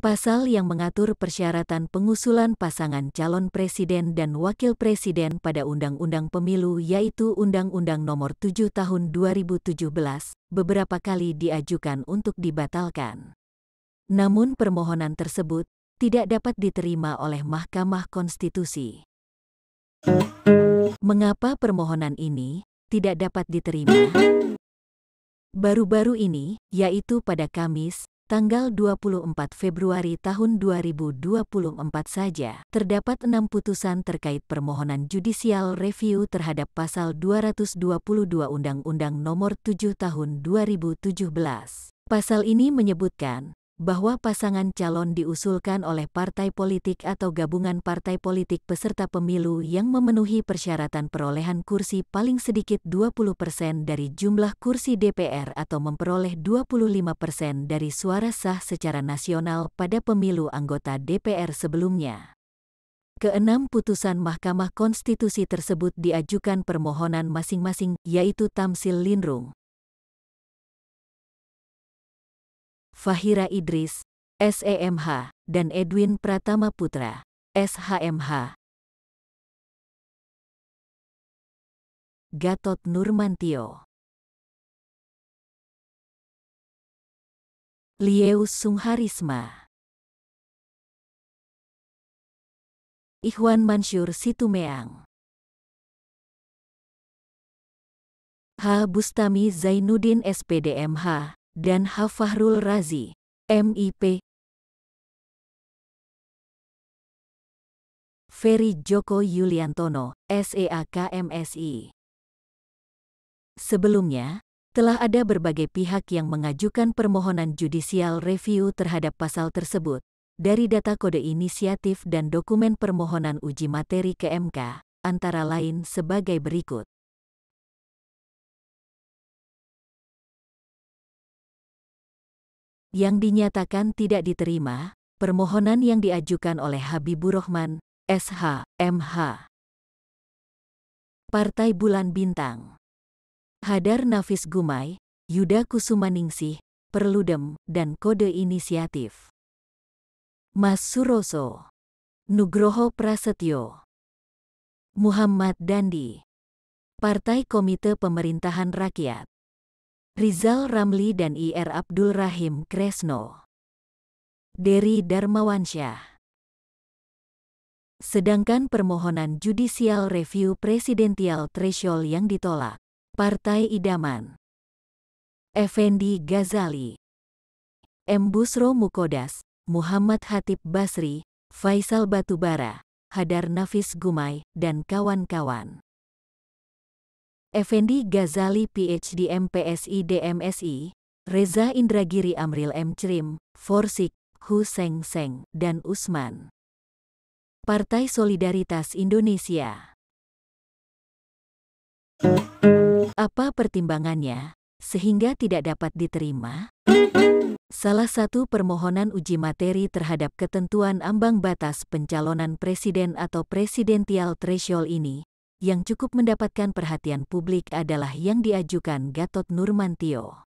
Pasal yang mengatur persyaratan pengusulan pasangan calon presiden dan wakil presiden pada Undang-Undang Pemilu yaitu Undang-Undang Nomor 7 Tahun 2017, beberapa kali diajukan untuk dibatalkan. Namun permohonan tersebut tidak dapat diterima oleh Mahkamah Konstitusi. Mengapa permohonan ini tidak dapat diterima? Baru-baru ini, yaitu pada Kamis, tanggal 24 Februari tahun 2024 saja, terdapat 6 putusan terkait permohonan judicial review terhadap Pasal 222 Undang-Undang Nomor 7 Tahun 2017. Pasal ini menyebutkan bahwa pasangan calon diusulkan oleh partai politik atau gabungan partai politik peserta pemilu yang memenuhi persyaratan perolehan kursi paling sedikit 20% dari jumlah kursi DPR atau memperoleh 25% dari suara sah secara nasional pada pemilu anggota DPR sebelumnya. Keenam putusan Mahkamah Konstitusi tersebut diajukan permohonan masing-masing, yaitu Tamsil Linrung, Fahira Idris, SEMH, dan Edwin Pratama Putra, SHMH. Gatot Nurmantio, Lieus Sungharisma, Ikhwan Mansyur Situmeang, H. Bustami Zainuddin SPDMH, dan H. Fahrul Razi, MIP, Ferry Joko Yuliantono, SEAKMSI. Sebelumnya, telah ada berbagai pihak yang mengajukan permohonan judicial review terhadap pasal tersebut, dari data kode inisiatif dan dokumen permohonan uji materi ke MK, antara lain sebagai berikut. Yang dinyatakan tidak diterima, permohonan yang diajukan oleh Habibur Rahman, SH, MH. Partai Bulan Bintang, Hadar Nafis Gumai, Yuda Kusumaningsih, Perludem, dan Kode Inisiatif. Mas Suroso, Nugroho Prasetyo, Muhammad Dandi, Partai Komite Pemerintahan Rakyat, Rizal Ramli dan Ir Abdul Rahim Kresno, Dery Darmawansyah. Sedangkan permohonan judicial review presidensial threshold yang ditolak, Partai Idaman, Effendi Ghazali, M. Busro Mukodas, Muhammad Hatib Basri, Faisal Batubara, Hadar Nafis Gumai, dan kawan-kawan. Effendi Ghazali PhD MPSI DMSI, Reza Indragiri Amril M. Crim, Forsik, Hu Seng Seng, dan Usman. Partai Solidaritas Indonesia. Apa pertimbangannya, sehingga tidak dapat diterima? Salah satu permohonan uji materi terhadap ketentuan ambang batas pencalonan presiden atau presidensial threshold ini, yang cukup mendapatkan perhatian publik adalah yang diajukan Gatot Nurmantio.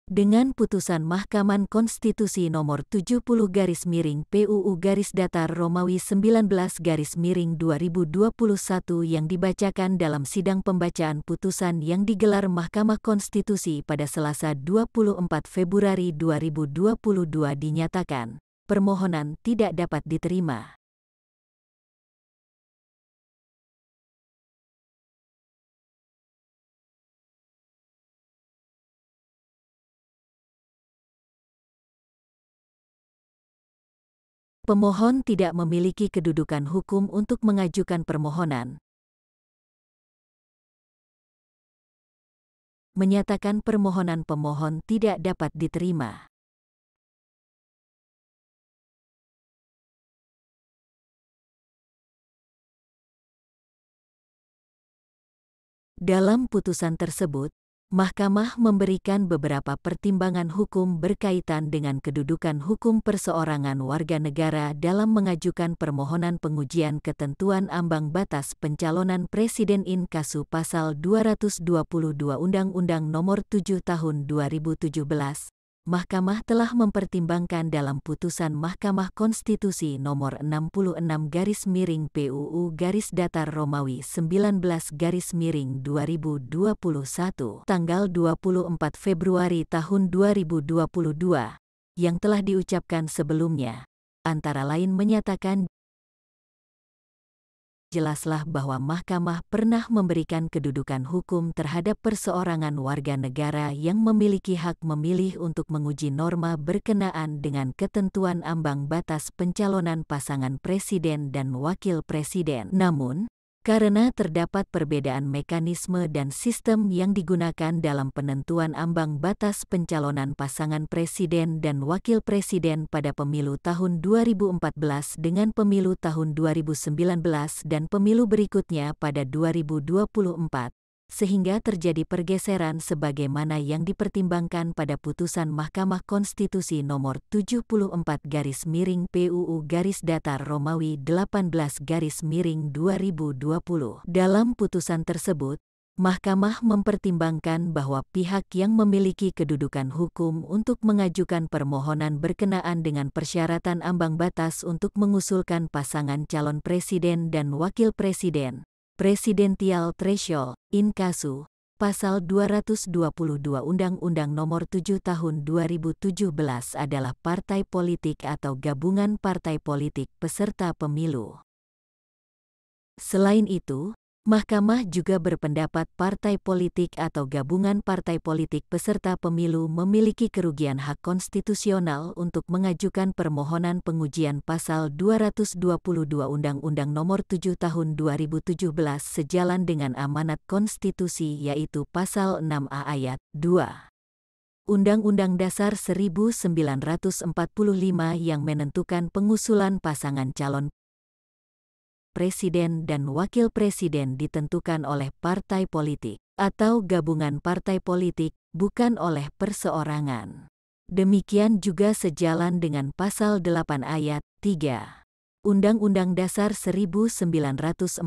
Dengan putusan Mahkamah Konstitusi Nomor 70/PUU-Romawi 19/2021 yang dibacakan dalam sidang pembacaan putusan yang digelar Mahkamah Konstitusi pada Selasa 24 Februari 2022 dinyatakan, permohonan tidak dapat diterima. Pemohon tidak memiliki kedudukan hukum untuk mengajukan permohonan. Menyatakan permohonan pemohon tidak dapat diterima. Dalam putusan tersebut, Mahkamah memberikan beberapa pertimbangan hukum berkaitan dengan kedudukan hukum perseorangan warga negara dalam mengajukan permohonan pengujian ketentuan ambang batas pencalonan presiden in kasu Pasal 222 Undang-Undang Nomor 7 Tahun 2017, Mahkamah telah mempertimbangkan dalam putusan Mahkamah Konstitusi nomor 66/PUU-Datar Romawi 19/2021 tanggal 24 Februari tahun 2022 yang telah diucapkan sebelumnya, antara lain menyatakan jelaslah bahwa Mahkamah pernah memberikan kedudukan hukum terhadap perseorangan warga negara yang memiliki hak memilih untuk menguji norma berkenaan dengan ketentuan ambang batas pencalonan pasangan presiden dan wakil presiden. Namun, karena terdapat perbedaan mekanisme dan sistem yang digunakan dalam penentuan ambang batas pencalonan pasangan presiden dan wakil presiden pada pemilu tahun 2014 dengan pemilu tahun 2019 dan pemilu berikutnya pada 2024, sehingga terjadi pergeseran sebagaimana yang dipertimbangkan pada putusan Mahkamah Konstitusi nomor 74/PUU-Datar Romawi 18/2020. Dalam putusan tersebut, Mahkamah mempertimbangkan bahwa pihak yang memiliki kedudukan hukum untuk mengajukan permohonan berkenaan dengan persyaratan ambang batas untuk mengusulkan pasangan calon presiden dan wakil presiden, Presidential Threshold, in casu, Pasal 222 Undang-Undang Nomor 7 Tahun 2017 adalah partai politik atau gabungan partai politik peserta pemilu. Selain itu, Mahkamah juga berpendapat partai politik atau gabungan partai politik peserta pemilu memiliki kerugian hak konstitusional untuk mengajukan permohonan pengujian Pasal 222 Undang-Undang Nomor 7 Tahun 2017 sejalan dengan amanat konstitusi yaitu Pasal 6A Ayat 2. Undang-Undang Dasar 1945 yang menentukan pengusulan pasangan calon presiden dan wakil presiden ditentukan oleh partai politik atau gabungan partai politik, bukan oleh perseorangan. Demikian juga sejalan dengan Pasal 8 Ayat 3. Undang-Undang Dasar 1945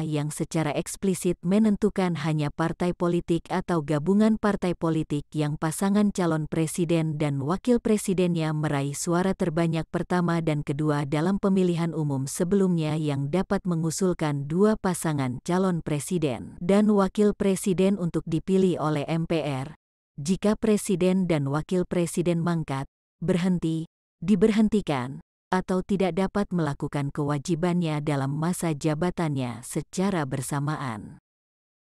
yang secara eksplisit menentukan hanya partai politik atau gabungan partai politik yang pasangan calon presiden dan wakil presidennya meraih suara terbanyak pertama dan kedua dalam pemilihan umum sebelumnya yang dapat mengusulkan dua pasangan calon presiden dan wakil presiden untuk dipilih oleh MPR. Jika presiden dan wakil presiden mangkat, berhenti, diberhentikan, atau tidak dapat melakukan kewajibannya dalam masa jabatannya secara bersamaan.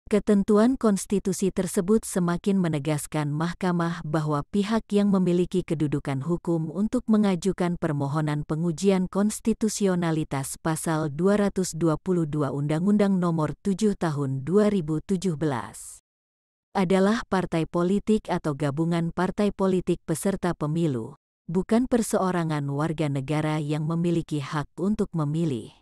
Ketentuan konstitusi tersebut semakin menegaskan Mahkamah bahwa pihak yang memiliki kedudukan hukum untuk mengajukan permohonan pengujian konstitusionalitas Pasal 222 Undang-Undang Nomor 7 Tahun 2017 adalah partai politik atau gabungan partai politik peserta pemilu, bukan perseorangan warga negara yang memiliki hak untuk memilih.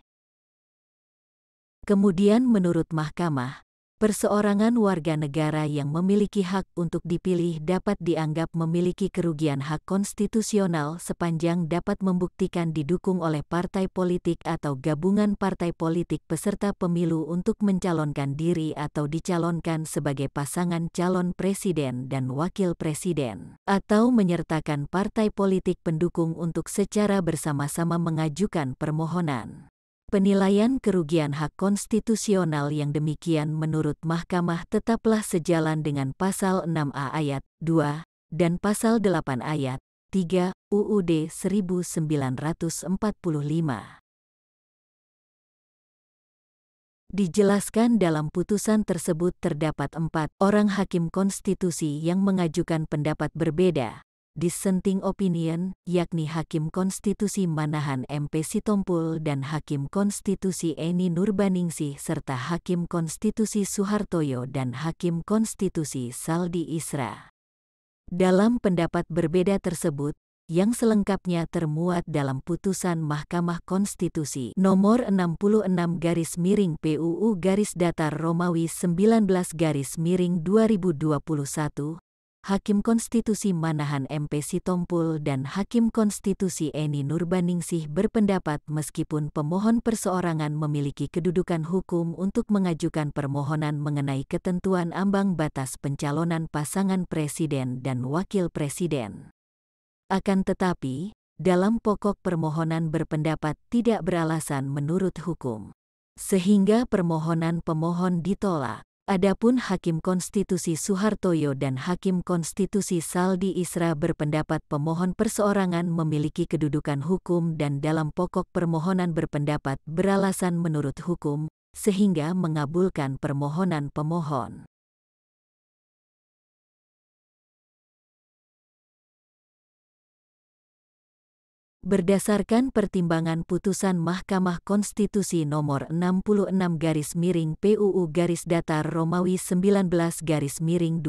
Kemudian menurut Mahkamah, perseorangan warga negara yang memiliki hak untuk dipilih dapat dianggap memiliki kerugian hak konstitusional sepanjang dapat membuktikan didukung oleh partai politik atau gabungan partai politik peserta pemilu untuk mencalonkan diri atau dicalonkan sebagai pasangan calon presiden dan wakil presiden, atau menyertakan partai politik pendukung untuk secara bersama-sama mengajukan permohonan. Penilaian kerugian hak konstitusional yang demikian menurut Mahkamah tetaplah sejalan dengan Pasal 6A Ayat 2 dan Pasal 8 Ayat 3 UUD 1945. Dijelaskan dalam putusan tersebut terdapat 4 orang hakim konstitusi yang mengajukan pendapat berbeda, dissenting opinion, yakni Hakim Konstitusi Manahan MP Sitompul dan Hakim Konstitusi Eni Nurbaningsih serta Hakim Konstitusi Suhartoyo dan Hakim Konstitusi Saldi Isra. Dalam pendapat berbeda tersebut, yang selengkapnya termuat dalam putusan Mahkamah Konstitusi nomor 66/PUU-Datar Romawi 19/2021, Hakim Konstitusi Manahan MP Sitompul dan Hakim Konstitusi Eni Nurbaningsih berpendapat meskipun pemohon perseorangan memiliki kedudukan hukum untuk mengajukan permohonan mengenai ketentuan ambang batas pencalonan pasangan presiden dan wakil presiden. Akan tetapi, dalam pokok permohonan berpendapat tidak beralasan menurut hukum, sehingga permohonan pemohon ditolak. Adapun Hakim Konstitusi Suhartoyo dan Hakim Konstitusi Saldi Isra berpendapat pemohon perseorangan memiliki kedudukan hukum dan dalam pokok permohonan berpendapat beralasan menurut hukum, sehingga mengabulkan permohonan pemohon. Berdasarkan pertimbangan putusan Mahkamah Konstitusi nomor 66/PUU Romawi 19/2021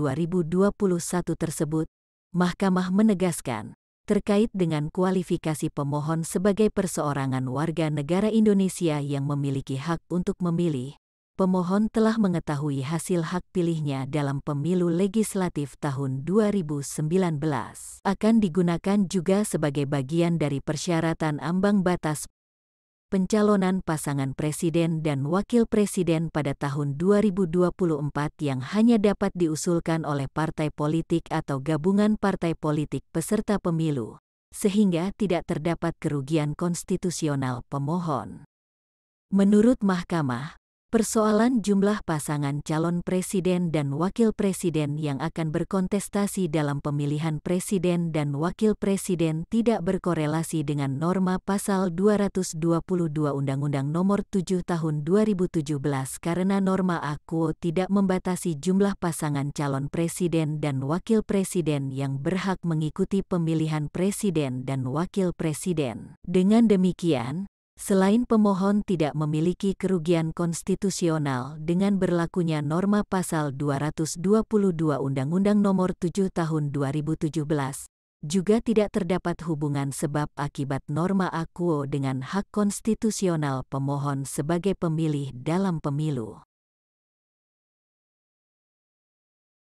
tersebut, Mahkamah menegaskan, terkait dengan kualifikasi pemohon sebagai perseorangan warga negara Indonesia yang memiliki hak untuk memilih, pemohon telah mengetahui hasil hak pilihnya dalam pemilu legislatif tahun 2019. Akan digunakan juga sebagai bagian dari persyaratan ambang batas pencalonan pasangan presiden dan wakil presiden pada tahun 2024 yang hanya dapat diusulkan oleh partai politik atau gabungan partai politik peserta pemilu, sehingga tidak terdapat kerugian konstitusional pemohon. Menurut Mahkamah, persoalan jumlah pasangan calon presiden dan wakil presiden yang akan berkontestasi dalam pemilihan presiden dan wakil presiden tidak berkorelasi dengan norma pasal 222 Undang-Undang Nomor 7 Tahun 2017 karena norma Aquo tidak membatasi jumlah pasangan calon presiden dan wakil presiden yang berhak mengikuti pemilihan presiden dan wakil presiden. Dengan demikian, selain pemohon tidak memiliki kerugian konstitusional dengan berlakunya norma pasal 222 Undang-Undang Nomor 7 Tahun 2017, juga tidak terdapat hubungan sebab akibat norma Aquo dengan hak konstitusional pemohon sebagai pemilih dalam pemilu.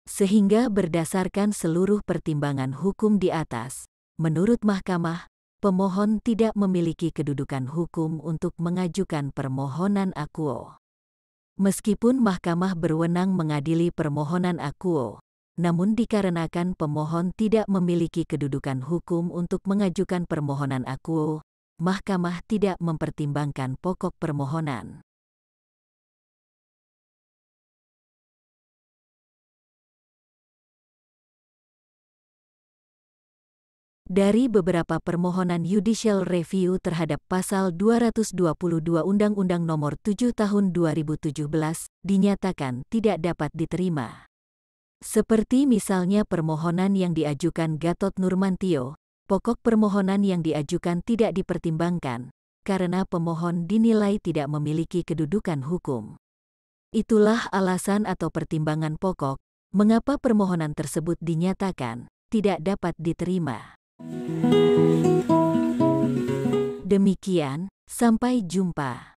Sehingga berdasarkan seluruh pertimbangan hukum di atas, menurut Mahkamah, pemohon tidak memiliki kedudukan hukum untuk mengajukan permohonan Aquo. Meskipun Mahkamah berwenang mengadili permohonan Aquo, namun dikarenakan pemohon tidak memiliki kedudukan hukum untuk mengajukan permohonan Aquo, Mahkamah tidak mempertimbangkan pokok permohonan. Dari beberapa permohonan judicial review terhadap pasal 222 Undang-Undang Nomor 7 Tahun 2017 dinyatakan tidak dapat diterima. Seperti misalnya permohonan yang diajukan Gatot Nurmantio, pokok permohonan yang diajukan tidak dipertimbangkan, karena pemohon dinilai tidak memiliki kedudukan hukum. Itulah alasan atau pertimbangan pokok, mengapa permohonan tersebut dinyatakan tidak dapat diterima. Demikian, sampai jumpa.